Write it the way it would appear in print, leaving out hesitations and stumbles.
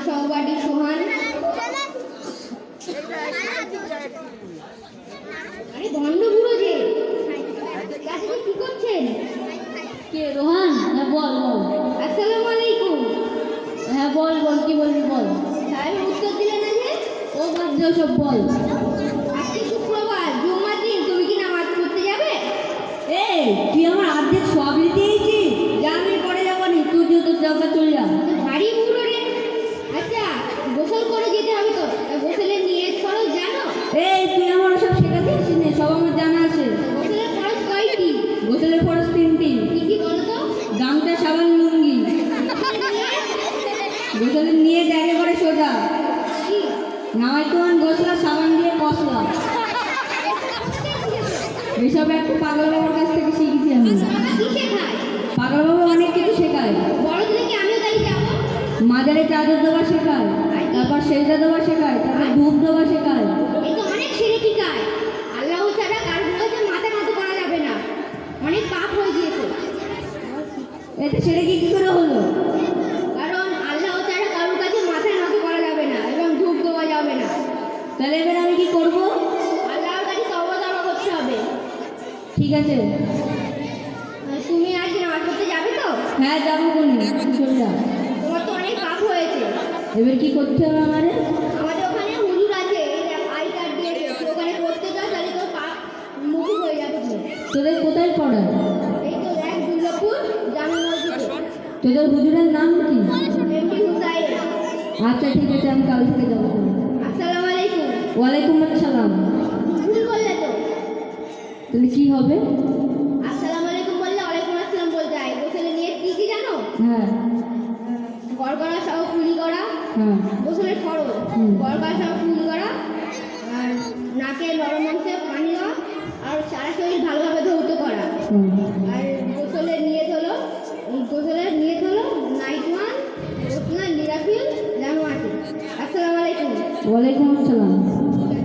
সহপাঠী সোহান। আরে ভণ্ড বুড়ো যে কি করছেন? কে রোহান? হ্যাঁ বল বল। আসসালামু আলাইকুম। হ্যাঁ বল বল, কি বলবি বল। সাহেব উত্তর দিলে না যে? ও বাদ দে সব, বল। আজকে শুক্রবার, জুম্মার দিন, তুমি কি নামাজ পড়তে যাবে? এই তুই আমার অর্ধেক সব নিতে এসেছিস, যা আমি পরে যাবো নি, তুই যেহেতু যাবো চলে যা। ভারী বুড়ো রে। আচ্ছা, গোসল করে যেতে হবে তো, গোসলের নিয়ত ফরজ জানো? এই তুই আমার সব শেখাতে আসিস না, সব আমার জানা আছে। গোসলের ফরজ কয়টি? গোসলের ফরজ 3টি। কি কি বলো তো? গামছা, সাবান, লুঙ্গি। গোসলের নিয়ে জায়গা করে সোজা কি? নামাই তোমার গোসলা, সাবান দিয়ে কষলা। এসব একটা পাগল বাবার কাছ থেকে শিখেছি আমি। কি শেখায়? পাগল বাবা অনেক কিছু শেখায়। বড় দিনে কি আমিও তাই যাবো? মাজারে চাদর দেওয়া শেখায়, তারপর সেজদা দেওয়া শেখায়, তারপর ধূপ দেওয়া শেখায়। এই তো অনেক ছেড়ে টিকায়। আল্লাহ ছাড়া কারোর কাছে মাথা নত করা যাবে না, অনেক পাপ হয়ে গিয়েছে। এটা ছেড়ে কি করে হলো? কারণ আল্লাহ ছাড়া কারোর কাছে মাথা নত করা যাবে না এবং ধূপ দেওয়া যাবে না। তাহলে এবার আমি কি করব? আল্লাহর কাছে তওবা করতে হবে। ঠিক আছে। তুমি আজ নামাজ পড়তে যাবে তো? হ্যাঁ যাবো, কোনে চলে যা। তোমার তো অনেক পাপ হয়েছে। এবার কি করতে হবে আমারে? আমাদের ওখানে হুজুর আছে, আই কার্ড দিয়েছে, তুই ওখানে পড়তে যাও, তাহলে তোর পাপ মুক্ত হয়ে যাবে। তোদের কোথায় পড়ায়? এই তো এক দুর্গাপুর জামে মসজিদে। তোদের হুজুরের নাম কি? এমপি হুসাইন। আচ্ছা ঠিক আছে, আমি কাল থেকে যাবো। আসসালামু আলাইকুম। ওয়ালাইকুম আসসালাম। ভুল বললে তো। তাহলে কি হবে? আসসালামু আলাইকুম বললে ওয়ালাইকুম আসসালাম বলতে হয়। গোসলে নিয়ে কি কি জানো? হ্যাঁ গড়গড়া সহ কুলি করা, হ্যাঁ। গোসলের ফরজ। গড়গড়া সহ কুলি করা, আর নাকে নরম অংশে পানি দেওয়া, আর সারা শরীর ভালোভাবে ধৌত করা। আর গোসলের নিয়ত হলো নাইট ওয়ান, গোসলা নিরাফিল, জানো আছে। আসসালামু আলাইকুম। ওয়ালাইকুম আসসালাম।